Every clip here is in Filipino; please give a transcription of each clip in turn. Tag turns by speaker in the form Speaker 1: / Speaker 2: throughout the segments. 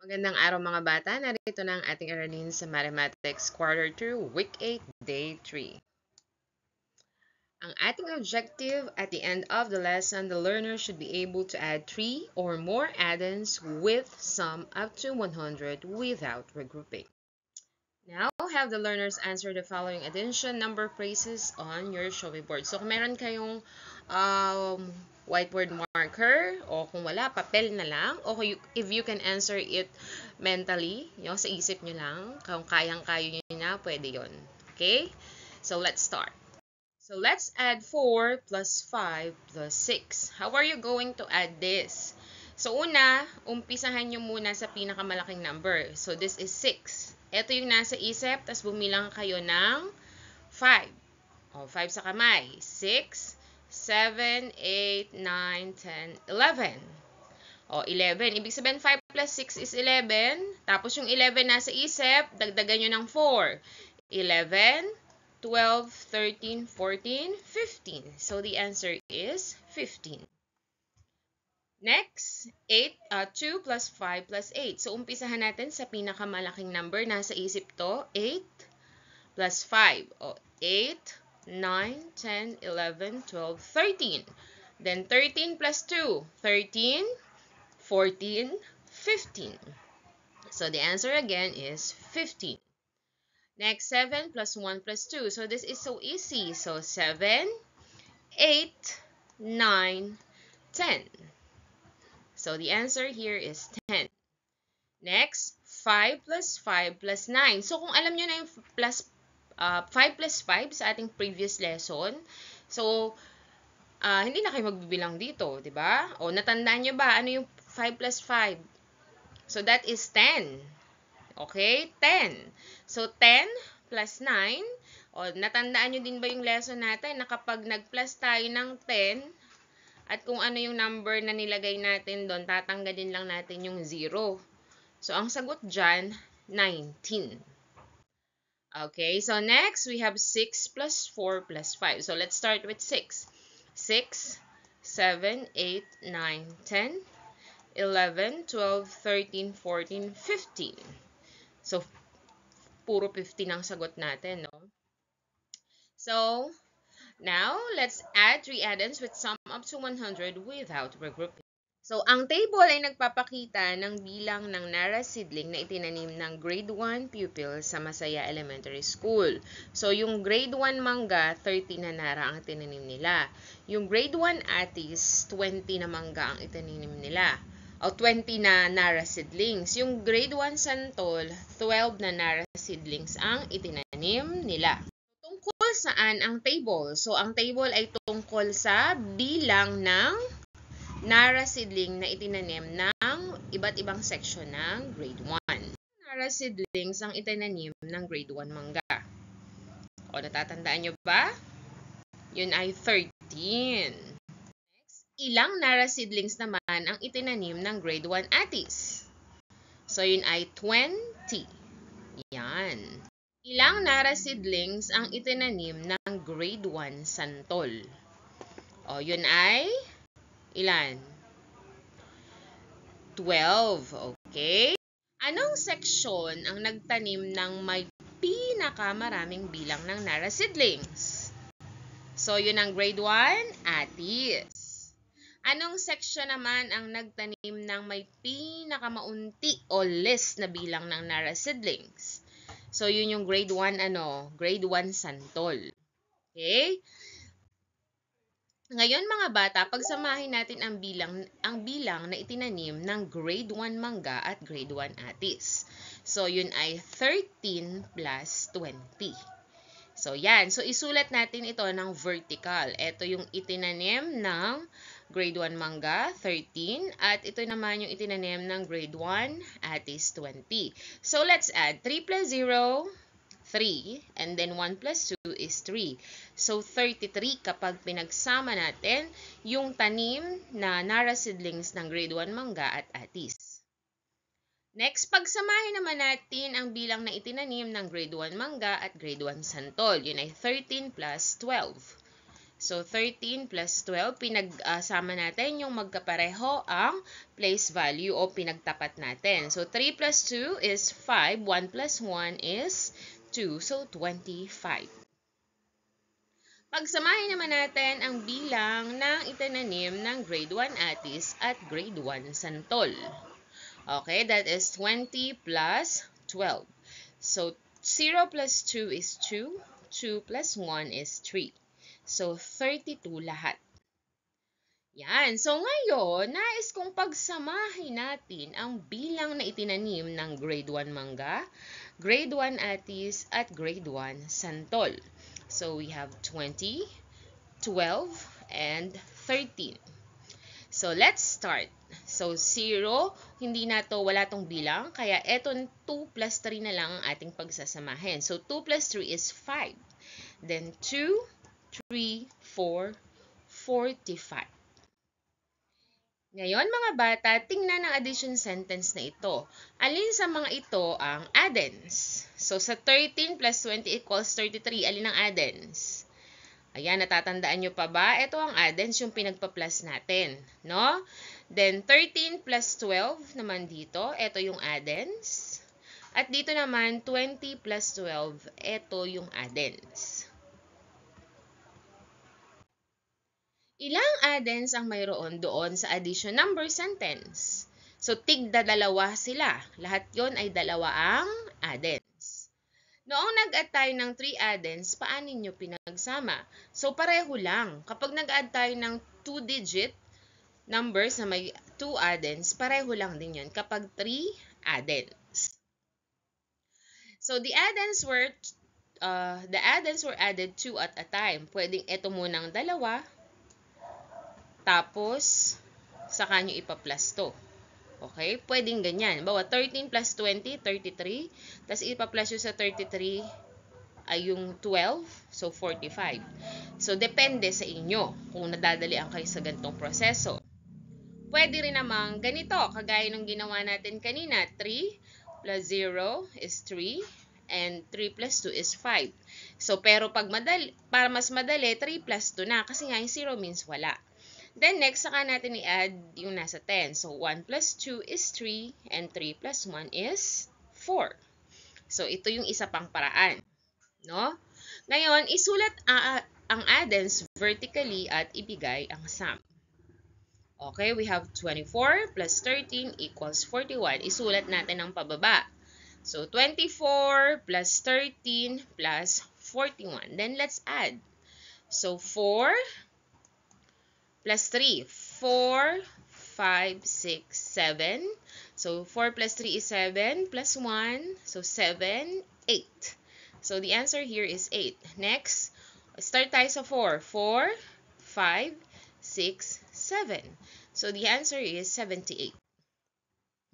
Speaker 1: Magandang araw mga bata, narito na ang ating aralin sa Mathematics Quarter 2, Week 8, Day 3. Ang ating objective at the end of the lesson, the learner should be able to add 3 or more addends with sum up to 100 without regrouping. Now, have the learners answer the following addition number phrases on your Showy board. So, kung meron kayong whiteboard marker, o kung wala, papel na lang, o if you can answer it mentally, sa isip nyo lang, kung kayang-kayo nyo na, pwede yon. Okay? So, let's start. So, let's add 4 plus 5 plus 6. How are you going to add this? So, una, umpisahan nyo muna sa pinakamalaking number. So, this is 6. Ito yung nasa isip, tapos bumilang kayo ng 5. O, 5 sa kamay. 6, 7, 8, 9, 10, 11. O, 11. Ibig sabihin, 5 plus 6 is 11. Tapos yung 11 nasa isip, dagdagan nyo ng 4. 11, 12, 13, 14, 15. So, the answer is 15. Next, 2 plus 5 plus 8. So, umpisahan natin sa pinakamalaking number. Nasa isip to, 8 plus 5. O, 8, 9, 10, 11, 12, 13. Then, 13 plus 2. 13, 14, 15. So, the answer again is 15. Next, 7 plus 1 plus 2. So, this is so easy. So, 7, 8, 9, 10. So, the answer here is 10. Next, 5 plus 5 plus 9. So, kung alam nyo na yung 5 plus 5 sa ating previous lesson, so, hindi na kayo magbibilang dito, di ba? O, natandaan nyo ba ano yung 5 plus 5? So, that is 10. Okay? 10. So, 10 plus 9. O, natandaan nyo din ba yung lesson natin na kapag nag-plus tayo ng 10, at kung ano yung number na nilagay natin doon, tatanggalin lang natin yung 0. So, ang sagot dyan, 19. Okay, so next, we have 6 plus 4 plus 5. So, let's start with 6. 6, 7, 8, 9, 10, 11, 12, 13, 14, 15. So, puro 15 ang sagot natin, no? So, now, let's add 3 addends with sum up to 100 without regrouping. So, ang table ay nagpapakita ng bilang ng Nara seedling na itinanim ng grade 1 pupil sa Masaya Elementary School. So, yung grade 1 mangga, 30 na Nara ang itinanim nila. Yung grade 1 atis, 20 na mangga ang itinanim nila. O 20 na Nara seedlings. Yung grade 1 santol, 12 na Nara seedlings ang itinanim nila. Tungkol saan ang table? So, ang table ay tungkol sa bilang ng Nara seedling na itinanim ng iba't ibang section ng grade 1. Nara seedlings ang itinanim ng grade 1 mangga. O, natatandaan nyo ba? Yun ay 13. Next, ilang Nara seedlings naman ang itinanim ng grade 1 atis? So, yun ay 20. Yan. Ilang Nara seedlings ang itinanim ng grade 1 santol? O, yun ay ilan? 12. Okay? Anong section ang nagtanim ng may pinakamaraming bilang ng Nara seedlings? So, yun ang grade 1, atis. Anong section naman ang nagtanim ng may pinakamaunti o less na bilang ng Nara seedlings? So, yun yung grade 1, grade 1 santol. Okay? Ngayon mga bata, pagsamahin natin ang bilang na itinanim ng grade 1 mangga at grade 1 atis. So, yun ay 13 plus 20. So, yan. So, isulat natin ito ng vertical. Ito yung itinanim ng grade 1 mangga, 13. At ito naman yung itinanim ng grade 1 atis, 20. So, let's add 3 plus 0, 3. And then 1 plus 2 is 3. So, 33 kapag pinagsama natin yung tanim na Nara seedlings ng grade 1 mangga at atis. Next, pagsamahin naman natin ang bilang na itinanim ng grade 1 mangga at grade 1 santol. Yun ay 13 plus 12. So, 13 plus 12, pinagsama natin yung magkapareho ang place value o pinagtapat natin. So, 3 plus 2 is 5. 1 plus 1 is 2. So, 25. Pagsamahin naman natin ang bilang ng itinanim ng grade 1 Atis at grade 1 Santol. Okay, that is 20 plus 12. So, 0 plus 2 is 2. 2 plus 1 is 3. So, 32 lahat. Yan. So, ngayon, nais kong pagsamahin natin ang bilang na itinanim ng grade 1 Mangga, grade 1 Atis, at grade 1 Santol. So, we have 20, 12, and 13. So, let's start. So, 0, hindi na to, wala tong bilang. Kaya, etong 2 plus 3 na lang ang ating pagsasamahin. So, 2 plus 3 is 5. Then, 2, 3, 4, 45. Ngayon, mga bata, tingnan ang addition sentence na ito. Alin sa mga ito ang addends? So, sa 13 plus 20 equals 33, alin ang addends? Ayan, natatandaan nyo pa ba? Ito ang addends, yung pinagpa-plus natin, no? Then, 13 plus 12 naman dito, ito yung addends. At dito naman, 20 plus 12, ito yung addends. Ilang addends ang mayroon doon sa addition number sentence? So, tigda-dalawa sila. Lahat yon ay dalawa ang addends. Noong nag-add tayo ng 3 addends, paano nyo pinagsama? So, pareho lang. Kapag nag-add tayo ng 2-digit numbers na may 2 addends, pareho lang din yun kapag 3 addends. So, the addends were added 2 at a time. Pwedeng ito munang dalawa, tapos saka nyo ipa-plus to. Okay? Pwedeng ganyan. Bawa 13 plus 20, 33. Tapos ipa-plus nyo sa 33 ay yung 12. So, 45. So, depende sa inyo kung nadadalian kayo sa ganitong proseso. Pwede rin namang ganito. Kagaya ng ginawa natin kanina. 3 plus 0 is 3. And 3 plus 2 is 5. So, pero para mas madali, 3 plus 2 na. Kasi nga yung 0 means wala. Then, next, saka natin i-add yung nasa 10. So, 1 plus 2 is 3, and 3 plus 1 is 4. So, ito yung isa pang paraan. No? Ngayon, isulat ang addends vertically at ibigay ang sum. Okay, we have 24 plus 13 equals 41. Isulat natin ang pababa. So, 24 plus 13 plus 41. Then, let's add. So, 4 plus 3. 4, 5, 6, 7. So, 4 plus 3 is 7 plus 1. So, 7, 8. So, the answer here is 8. Next, start tayo sa 4. 4, 5, 6, 7. So, the answer is 78.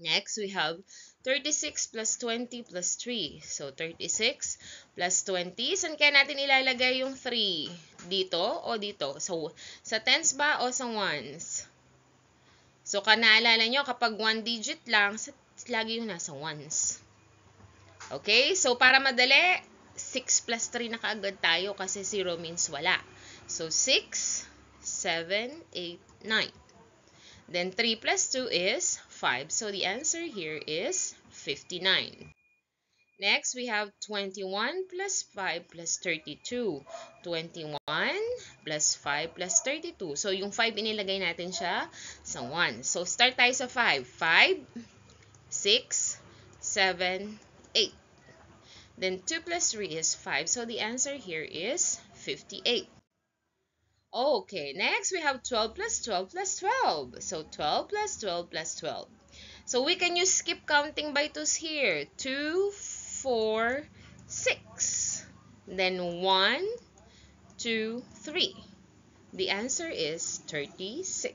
Speaker 1: Next, we have 36 plus 20 plus 3. So, 36 plus 20. Saan kaya natin ilalagay yung 3? Dito o dito? So, sa tens ba o sa ones? So, naalala nyo, kapag 1 digit lang, lagi yung nasa ones. Okay? So, para madali, 6 plus 3 na kaagad tayo kasi 0 means wala. So, 6, 7, 8, 9. Then, 3 plus 2 is 5. So, the answer here is 59. Next, we have 21 plus 5 plus 32. 21 plus 5 plus 32. So, yung 5 inilagay natin siya sa 1. So, start tayo sa 5. 5, 6, 7, 8. Then, 2 plus 3 is 5. So, the answer here is 58. Okay, next we have 12 plus 12 plus 12. So, 12 plus 12 plus 12. So, we can use skip counting by 2's here. 2, 4, 6. Then, 1, 2, 3. The answer is 36.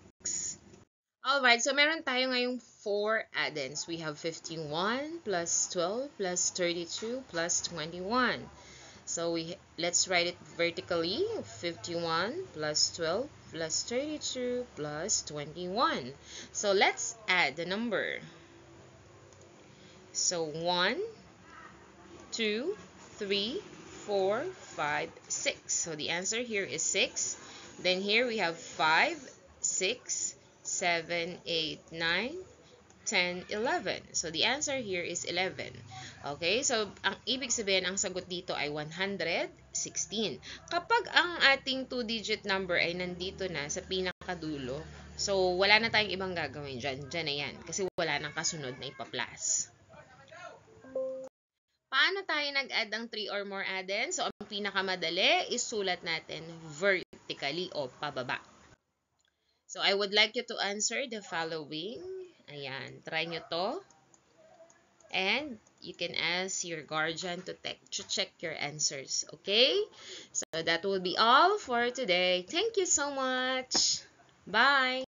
Speaker 1: Alright, so meron tayo ngayong 4 addends. We have 51 plus 12 plus 32 plus 21. So, let's write it vertically. 51 plus 12 plus 32 plus 21. So, let's add the number. So, 1, 2, 3, 4, 5, 6. So, the answer here is 6. Then here we have 5, 6, 7, 8, 9, 10, 11. So the answer here is 11. Okay, so ang ibig sabihin, ang sagot dito ay 116. Kapag ang ating 2-digit number ay nandito na sa pinakadulo, so wala na tayong ibang gagawin dyan. Dyan na yan. Kasi wala nang kasunod na ipa-plus. Paano tayo nag-add ng 3 or more addend? So, ang pinakamadali, isulat natin vertically o pababa. So, I would like you to answer the following. Ayan, try nyo to. And you can ask your guardian to check your answers. Okay? So, that will be all for today. Thank you so much. Bye!